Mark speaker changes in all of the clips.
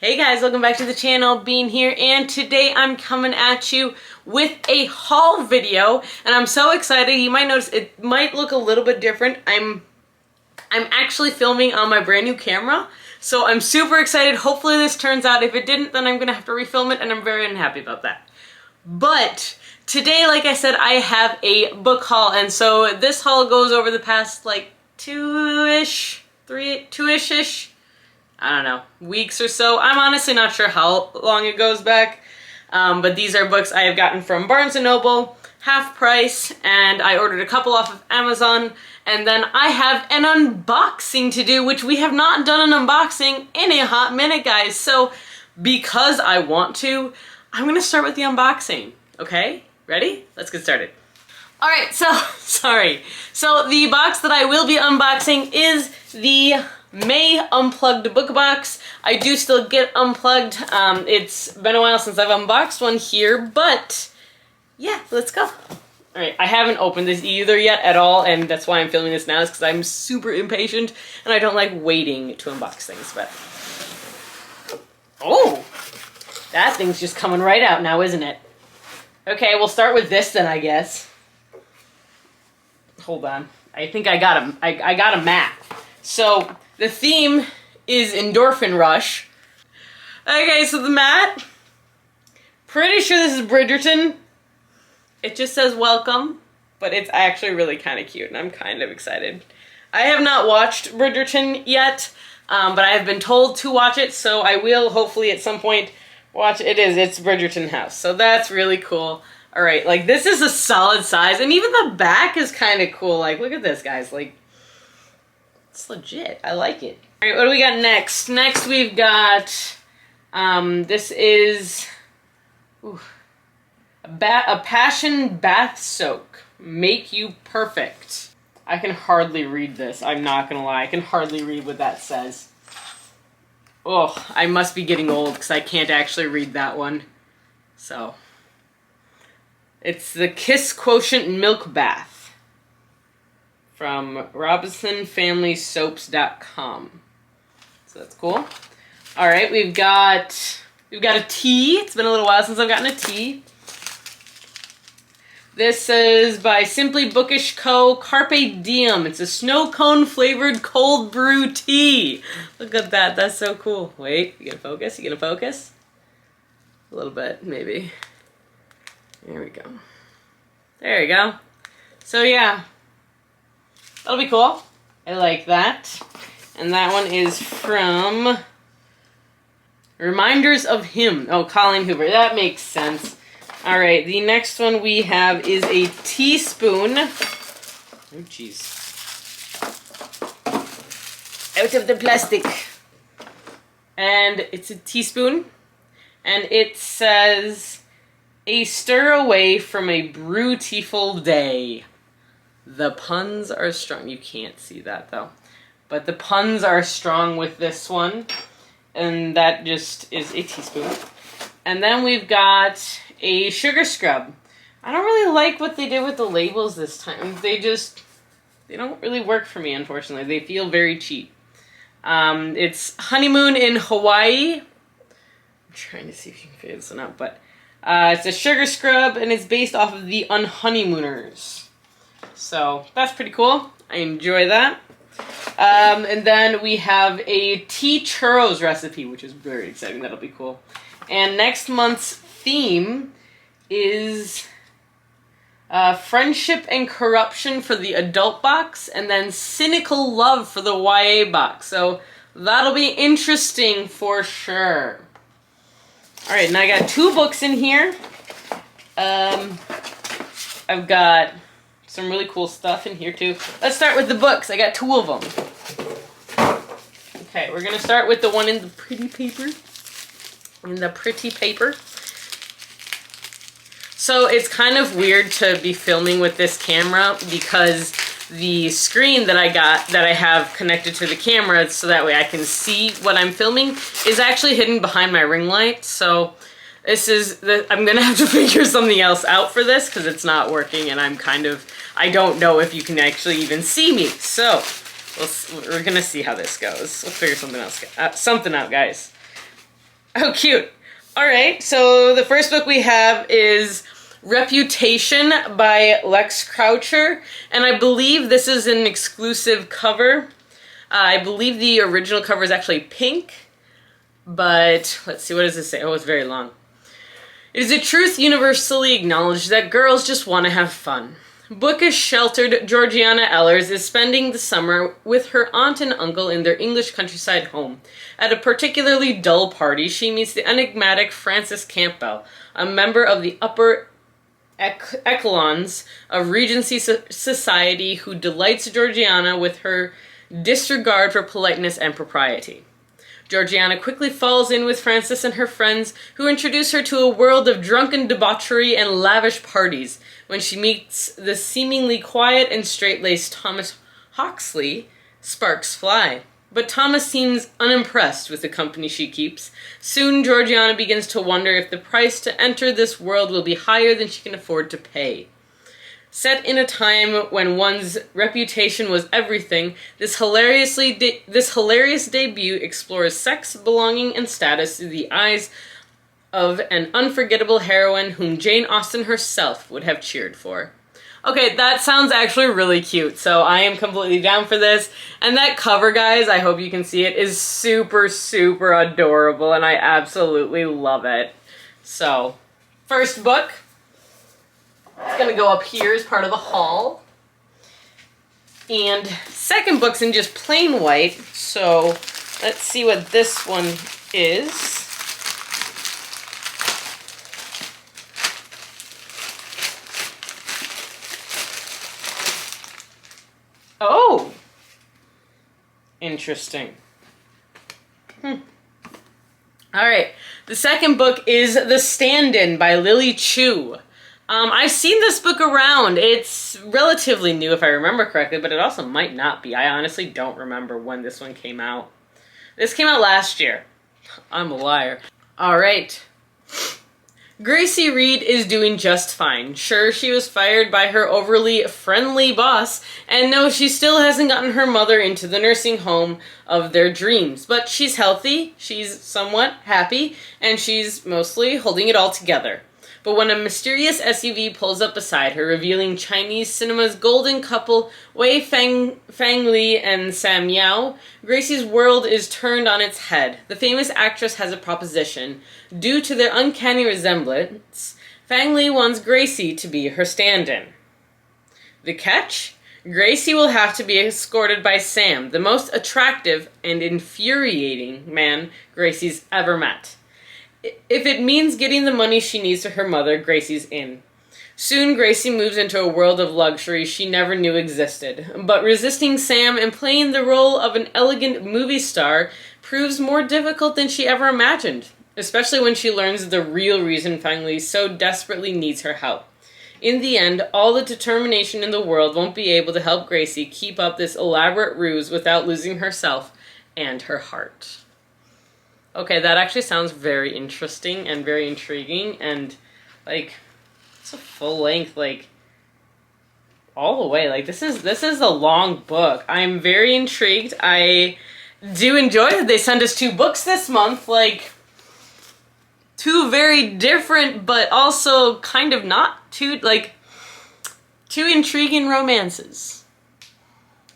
Speaker 1: Hey guys, welcome back to the channel, Bean here, and today I'm coming at you with a haul video, and I'm so excited. You might notice it might look a little bit different. I'm actually filming on my brand new camera, so I'm super excited. Hopefully this turns out. If it didn't, then I'm gonna have to refilm it, and I'm very unhappy about that. But today, like I said, I have a book haul, and so this haul goes over the past like two-ish, I don't know, weeks or so. I'm honestly not sure how long it goes back, but these are books I have gotten from Barnes & Noble, half price, and I ordered a couple off of Amazon, and then I have an unboxing to do, which we have not done an unboxing in a hot minute, guys. So because I want to, I'm gonna start with the unboxing, okay? Ready? Let's get started. All right, so, sorry. So the box that I will be unboxing is the May Unplugged book box. I do still get Unplugged. It's been a while since I've unboxed one here, but yeah, let's go. All right, I haven't opened this either yet at all, and that's why I'm filming this now, is because I'm super impatient and I don't like waiting to unbox things, but... Oh! That thing's just coming right out now, isn't it? Okay, we'll start with this then, I guess. Hold on. I think I got a mat. So, the theme is Endorphin Rush. Okay, so the mat. Pretty sure this is Bridgerton. It just says welcome, but it's actually really kind of cute, and I'm kind of excited. I have not watched Bridgerton yet, but I have been told to watch it, so I will hopefully at some point watch it. It's Bridgerton House, so that's really cool. All right, like this is a solid size, and even the back is kind of cool. Like, look at this, guys. Like, it's legit. I like it. All right, what do we got next? Next we've got, this is a passion bath soak. Make you perfect. I can hardly read this. I'm not gonna lie. I can hardly read what that says. Oh, I must be getting old because I can't actually read that one. So, it's the Kiss Quotient Milk Bath from RobinsonFamilySoaps.com. So that's cool. All right, we've got a tea. It's been a little while since I've gotten a tea. This is by Simply Bookish Co. Carpe Diem. It's a snow cone flavored cold brew tea. Look at that. That's so cool. Wait, you gonna focus? You gonna focus? A little bit, maybe. There we go. There you go. So yeah, that'll be cool. I like that. And that one is from Reminders of Him. Oh, Colleen Hoover. That makes sense. All right, the next one we have is a teaspoon. Oh, jeez. Out of the plastic. And it's a teaspoon. And it says, a stir away from a beautiful day. The puns are strong. You can't see that, though. But the puns are strong with this one. And that just is a teaspoon. And then we've got a sugar scrub. I don't really like what they did with the labels this time. They don't really work for me, unfortunately. They feel very cheap. It's Honeymoon in Hawaii. I'm trying to see if you can figure this one out, but it's a sugar scrub, and it's based off of the Unhoneymooners. So that's pretty cool. I enjoy that. And then we have a tea churros recipe, which is very exciting. That'll be cool. And next month's theme is friendship and corruption for the adult box, and then cynical love for the YA box. So that'll be interesting for sure. All right, now I got two books in here. I've got some really cool stuff in here too. Let's start with the books. I got two of them. Okay, we're gonna start with the one in the pretty paper. So it's kind of weird to be filming with this camera because the screen that I have connected to the camera so that way I can see what I'm filming is actually hidden behind my ring light. So I'm gonna have to figure something else out for this because it's not working, and I don't know if you can actually even see me. So we're gonna see how this goes. We'll figure something out, guys. Oh, cute. All right, so the first book we have is Reputation by Lex Croucher, and I believe this is an exclusive cover. I believe the original cover is actually pink, but let's see, what does this say? Oh, it's very long. It is a truth universally acknowledged that girls just want to have fun. Bookish, sheltered Georgiana Ellers is spending the summer with her aunt and uncle in their English countryside home. At a particularly dull party, she meets the enigmatic Francis Campbell, a member of the upper echelons of Regency society who delights Georgiana with her disregard for politeness and propriety. Georgiana quickly falls in with Francis and her friends, who introduce her to a world of drunken debauchery and lavish parties. When she meets the seemingly quiet and straight-laced Thomas Hawksley, sparks fly. But Thomas seems unimpressed with the company she keeps. Soon, Georgiana begins to wonder if the price to enter this world will be higher than she can afford to pay. Set in a time when one's reputation was everything, this hilarious debut explores sex, belonging, and status through the eyes of an unforgettable heroine whom Jane Austen herself would have cheered for. Okay, that sounds actually really cute, so I am completely down for this. And that cover, guys, I hope you can see it, is super, super adorable, and I absolutely love it. So, first book. It's gonna go up here as part of the haul. And second book's in just plain white, so let's see what this one is. Oh! Interesting. Alright, the second book is The Stand-In by Lily Chu. I've seen this book around. It's relatively new if I remember correctly, but it also might not be. I honestly don't remember when this one came out. This came out last year. I'm a liar. Alright. Gracie Reed is doing just fine. Sure, she was fired by her overly friendly boss, and no, she still hasn't gotten her mother into the nursing home of their dreams. But she's healthy, she's somewhat happy, and she's mostly holding it all together. But when a mysterious SUV pulls up beside her, revealing Chinese cinema's golden couple Wei Fang Li and Sam Yao, Gracie's world is turned on its head. The famous actress has a proposition. Due to their uncanny resemblance, Fang Li wants Gracie to be her stand-in. The catch? Gracie will have to be escorted by Sam, the most attractive and infuriating man Gracie's ever met. If it means getting the money she needs to her mother, Gracie's in. Soon, Gracie moves into a world of luxury she never knew existed. But resisting Sam and playing the role of an elegant movie star proves more difficult than she ever imagined, especially when she learns the real reason Fang Li so desperately needs her help. In the end, all the determination in the world won't be able to help Gracie keep up this elaborate ruse without losing herself and her heart. Okay, that actually sounds very interesting and very intriguing, and, like, it's a full-length, like, all the way. Like, this is a long book. I'm very intrigued. I do enjoy that they sent us 2 books this month, like, 2 very different, but also kind of not two intriguing romances.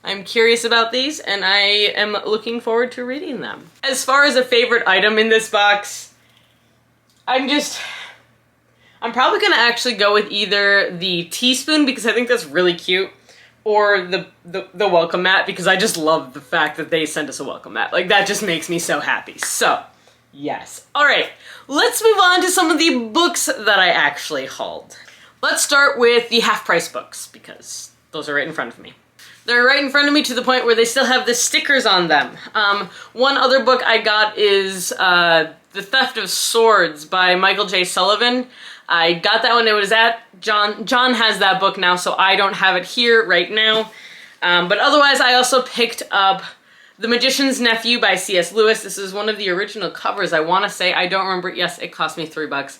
Speaker 1: I'm curious about these, and I am looking forward to reading them. As far as a favorite item in this box, I'm probably gonna actually go with either the teaspoon, because I think that's really cute, or the welcome mat, because I just love the fact that they sent us a welcome mat. Like, that just makes me so happy. So, yes. Alright, let's move on to some of the books that I actually hauled. Let's start with the half-price books, because those are right in front of me. They're right in front of me to the point where they still have the stickers on them. One other book I got is The Theft of Swords by Michael J. Sullivan. I got that one. It was at John has that book now, so I don't have it here right now. But otherwise, I also picked up The Magician's Nephew by C.S. Lewis. This is one of the original covers, I want to say. I don't remember. Yes, it cost me $3.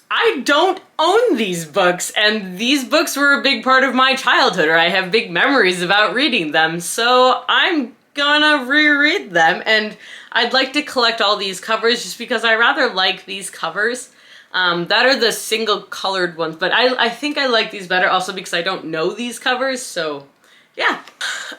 Speaker 1: I don't own these books, and these books were a big part of my childhood, or I have big memories about reading them, so I'm gonna reread them, and I'd like to collect all these covers just because I rather like these covers. That are the single colored ones, but I think I like these better also because I don't know these covers, so yeah.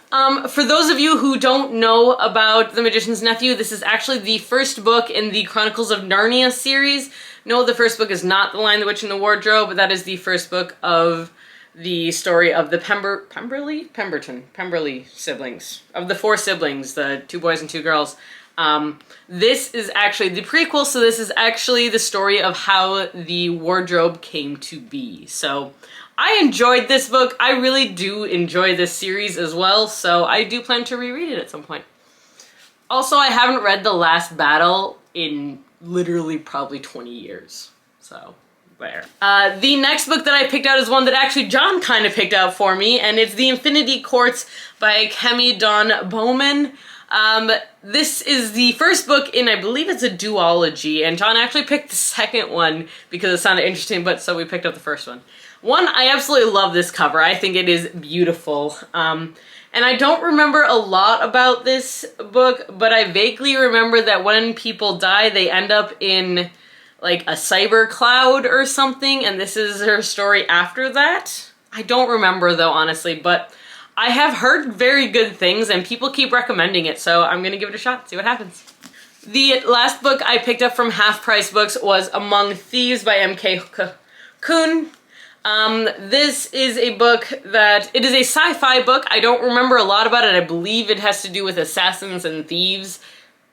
Speaker 1: For those of you who don't know about The Magician's Nephew, this is actually the first book in the Chronicles of Narnia series. No, the first book is not The Lion, the Witch, and the Wardrobe, but that is the first book of the story of the Pemberley siblings. Of the 4 siblings, the 2 boys and 2 girls. This is actually the prequel, so this is actually the story of how the wardrobe came to be. So I enjoyed this book. I really do enjoy this series as well, so I do plan to reread it at some point. Also, I haven't read The Last Battle in literally probably 20 years, so there. The next book that I picked out is one that actually John kind of picked out for me, and it's The Infinity Quartz by Kemi Dawn Bowman. This is the first book in, I believe it's a duology, and John actually picked the second one because it sounded interesting, but so we picked up the first one. One, I absolutely love this cover. I think it is beautiful. And I don't remember a lot about this book, but I vaguely remember that when people die, they end up in like a cyber cloud or something, and this is her story after that. I don't remember though, honestly, but I have heard very good things and people keep recommending it, so I'm gonna give it a shot, see what happens. The last book I picked up from Half Price Books was Among Thieves by M.K. Kuhn. This is a book that, it is a sci-fi book. I don't remember a lot about it. I believe it has to do with assassins and thieves.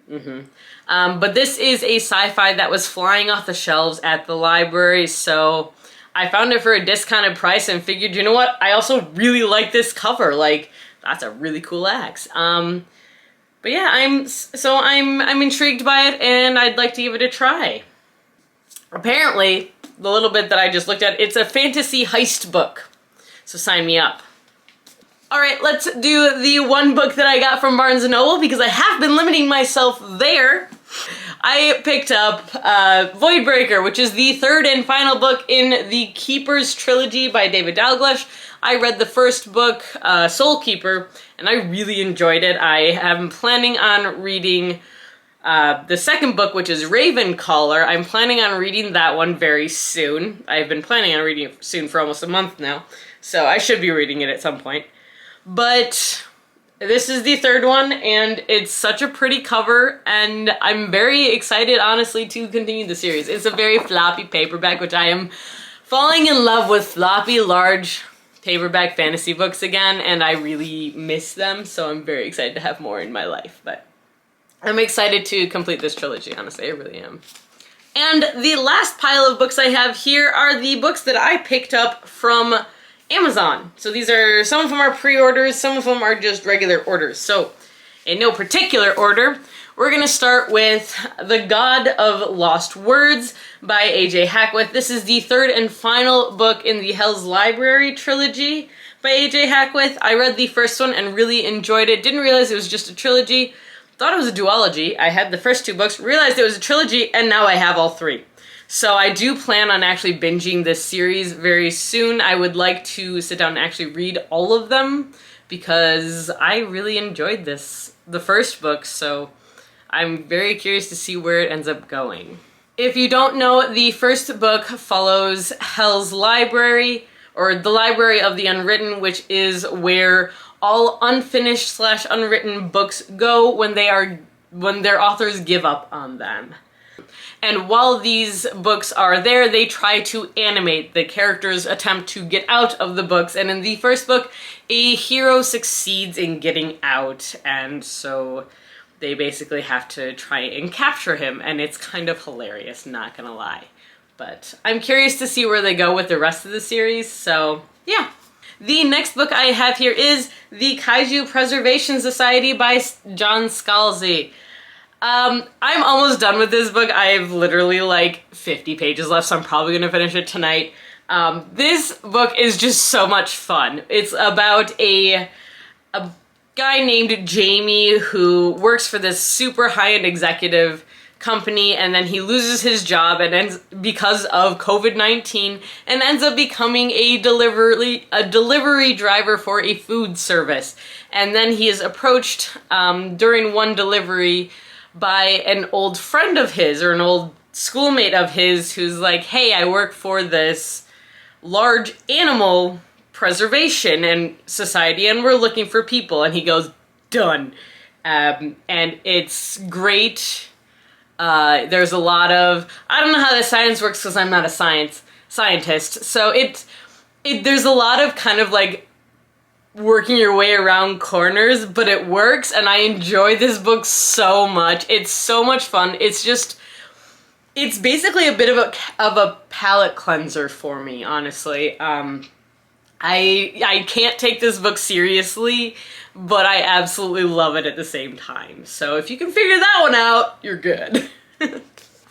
Speaker 1: But this is a sci-fi that was flying off the shelves at the library, so I found it for a discounted price and figured, you know what, I also really like this cover, like, that's a really cool axe. But yeah, I'm intrigued by it and I'd like to give it a try. Apparently, the little bit that I just looked at, it's a fantasy heist book, so sign me up. Alright, let's do the one book that I got from Barnes & Noble because I have been limiting myself there. I picked up Voidbreaker, which is the 3rd and final book in the Keepers trilogy by David Dalglish. I read the first book, Soul Keeper, and I really enjoyed it. I am planning on reading the second book, which is Ravencaller. I'm planning on reading that one very soon. I've been planning on reading it soon for almost a month now, so I should be reading it at some point. But this is the 3rd one, and it's such a pretty cover, and I'm very excited, honestly, to continue the series. It's a very floppy paperback, which I am falling in love with floppy, large paperback fantasy books again, and I really miss them, so I'm very excited to have more in my life. But I'm excited to complete this trilogy, honestly, I really am. And the last pile of books I have here are the books that I picked up from Amazon. So these are, some of them are pre-orders, some of them are just regular orders. So in no particular order, we're gonna start with The God of Lost Words by A.J. Hackwith. This is the 3rd and final book in the Hell's Library trilogy by A.J. Hackwith. I read the first one and really enjoyed it. Didn't realize it was just a trilogy. Thought it was a duology. I had the first 2 books, realized it was a trilogy, and now I have all 3. So I do plan on actually binging this series very soon. I would like to sit down and actually read all of them because I really enjoyed the first book, so I'm very curious to see where it ends up going. If you don't know, the first book follows Hell's Library, or the Library of the Unwritten, which is where all unfinished / unwritten books go when their authors give up on them. And while these books are there, they try to animate the characters' attempt to get out of the books. And in the first book, a hero succeeds in getting out, and so they basically have to try and capture him, and it's kind of hilarious, not gonna lie. But I'm curious to see where they go with the rest of the series, so yeah. The next book I have here is The Kaiju Preservation Society by John Scalzi. I'm almost done with this book. I have literally like 50 pages left, so I'm probably gonna finish it tonight. This book is just so much fun. It's about a guy named Jamie who works for this super high-end executive company, and then he loses his job and ends because of COVID-19 and ends up becoming a delivery driver for a food service. And then he is approached during one delivery by an old friend of his, or an old schoolmate of his, who's like, hey, I work for this large animal preservation and society and we're looking for people. And he goes, done. And it's great. There's a lot of, I don't know how the science works because I'm not a scientist. So there's a lot of kind of like working your way around corners, but it works, and I enjoy this book so much. It's so much fun. It's basically a bit of a palate cleanser for me, honestly. I can't take this book seriously, but I absolutely love it at the same time. So if you can figure that one out, you're good.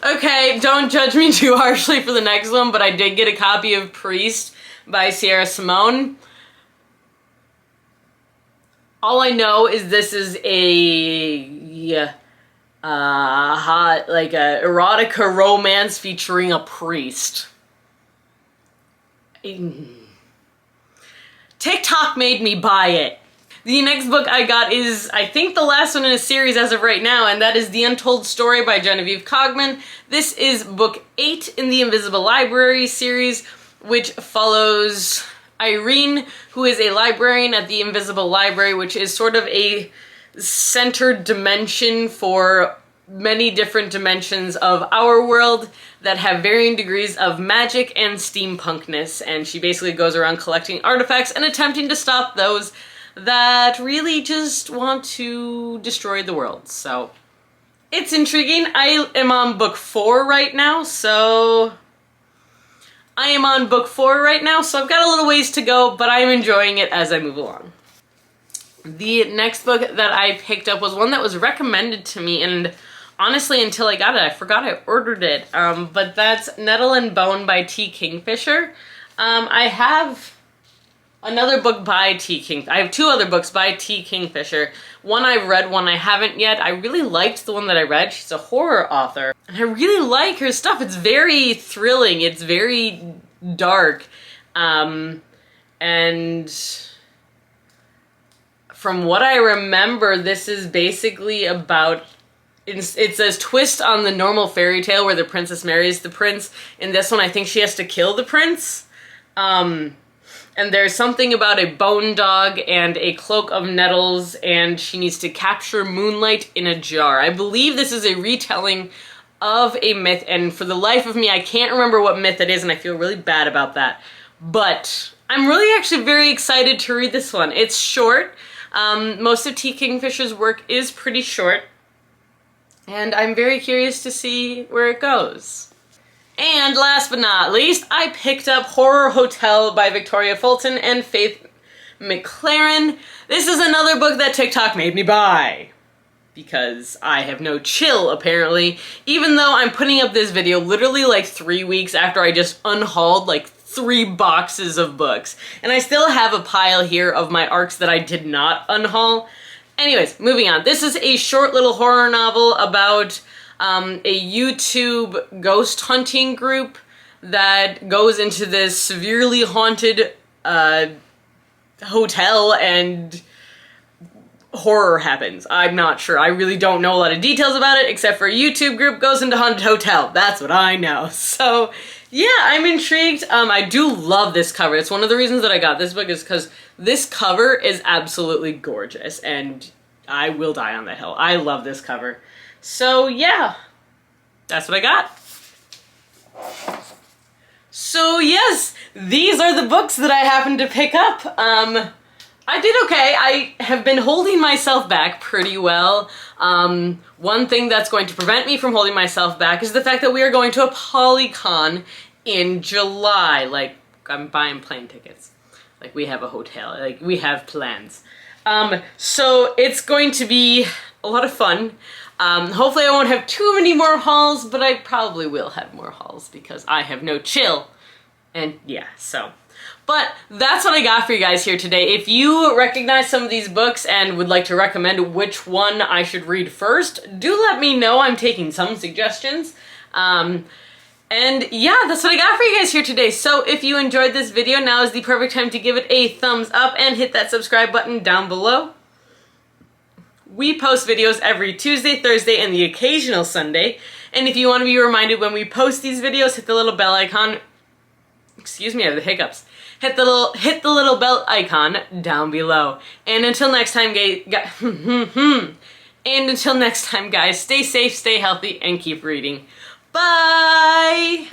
Speaker 1: Okay, don't judge me too harshly for the next one, but I did get a copy of Priest by Sierra Simone. All I know is this is a hot, like a erotica romance featuring a priest. TikTok made me buy it. The next book I got is, I think, the last one in a series as of right now, and that is The Untold Story by Genevieve Cogman. This is book 8 in the Invisible Library series, which follows Irene, who is a librarian at the Invisible Library, which is sort of a centered dimension for many different dimensions of our world that have varying degrees of magic and steampunkness, and she basically goes around collecting artifacts and attempting to stop those that really just want to destroy the world. So it's intriguing. I am on book 4 right now, so I've got a little ways to go, but I'm enjoying it as I move along. The next book that I picked up was one that was recommended to me, and honestly, until I got it, I forgot I ordered it. But that's Nettle and Bone by T. Kingfisher. I have another book by I have 2 other books by T. Kingfisher. One I've read, one I haven't yet. I really liked the one that I read. She's a horror author, and I really like her stuff. It's very thrilling. It's very dark. And from what I remember, this is basically about, it's a twist on the normal fairy tale where the princess marries the prince. In this one, I think she has to kill the prince. And there's something about a bone dog and a cloak of nettles, and she needs to capture moonlight in a jar. I believe this is a retelling of a myth, and for the life of me, I can't remember what myth it is, and I feel really bad about that. But I'm really actually very excited to read this one. It's short. Most of T. Kingfisher's work is pretty short, and I'm very curious to see where it goes. And last but not least, I picked up Horror Hotel by Victoria Fulton and Faith McLaren. This is another book that TikTok made me buy, because I have no chill, apparently, even though I'm putting up this video literally like 3 weeks after I just unhauled like 3 boxes of books. And I still have a pile here of my ARCs that I did not unhaul. Anyways, moving on. This is a short little horror novel about a YouTube ghost hunting group that goes into this severely haunted hotel and horror happens. I'm not sure. I really don't know a lot of details about it, except for a YouTube group goes into haunted hotel. That's what I know. So yeah, I'm intrigued. I do love this cover. It's one of the reasons that I got this book, is because this cover is absolutely gorgeous, and I will die on that hill. I love this cover. So yeah, that's what I got. So yes, these are the books that I happened to pick up. I did okay. I have been holding myself back pretty well. One thing that's going to prevent me from holding myself back is the fact that we are going to a Polycon in July. Like, I'm buying plane tickets. Like, we have a hotel. Like, we have plans. So it's going to be a lot of fun. Hopefully I won't have too many more hauls, but I probably will have more hauls because I have no chill. And yeah, so. But that's what I got for you guys here today. If you recognize some of these books and would like to recommend which one I should read first, do let me know. I'm taking some suggestions. And yeah, that's what I got for you guys here today. So if you enjoyed this video, now is the perfect time to give it a thumbs up and hit that subscribe button down below. We post videos every Tuesday, Thursday, and the occasional Sunday. And if you want to be reminded when we post these videos, hit the little bell icon. Excuse me, I have the hiccups. Hit the little bell icon down below. And until next time, guys, stay safe, stay healthy, and keep reading. Bye!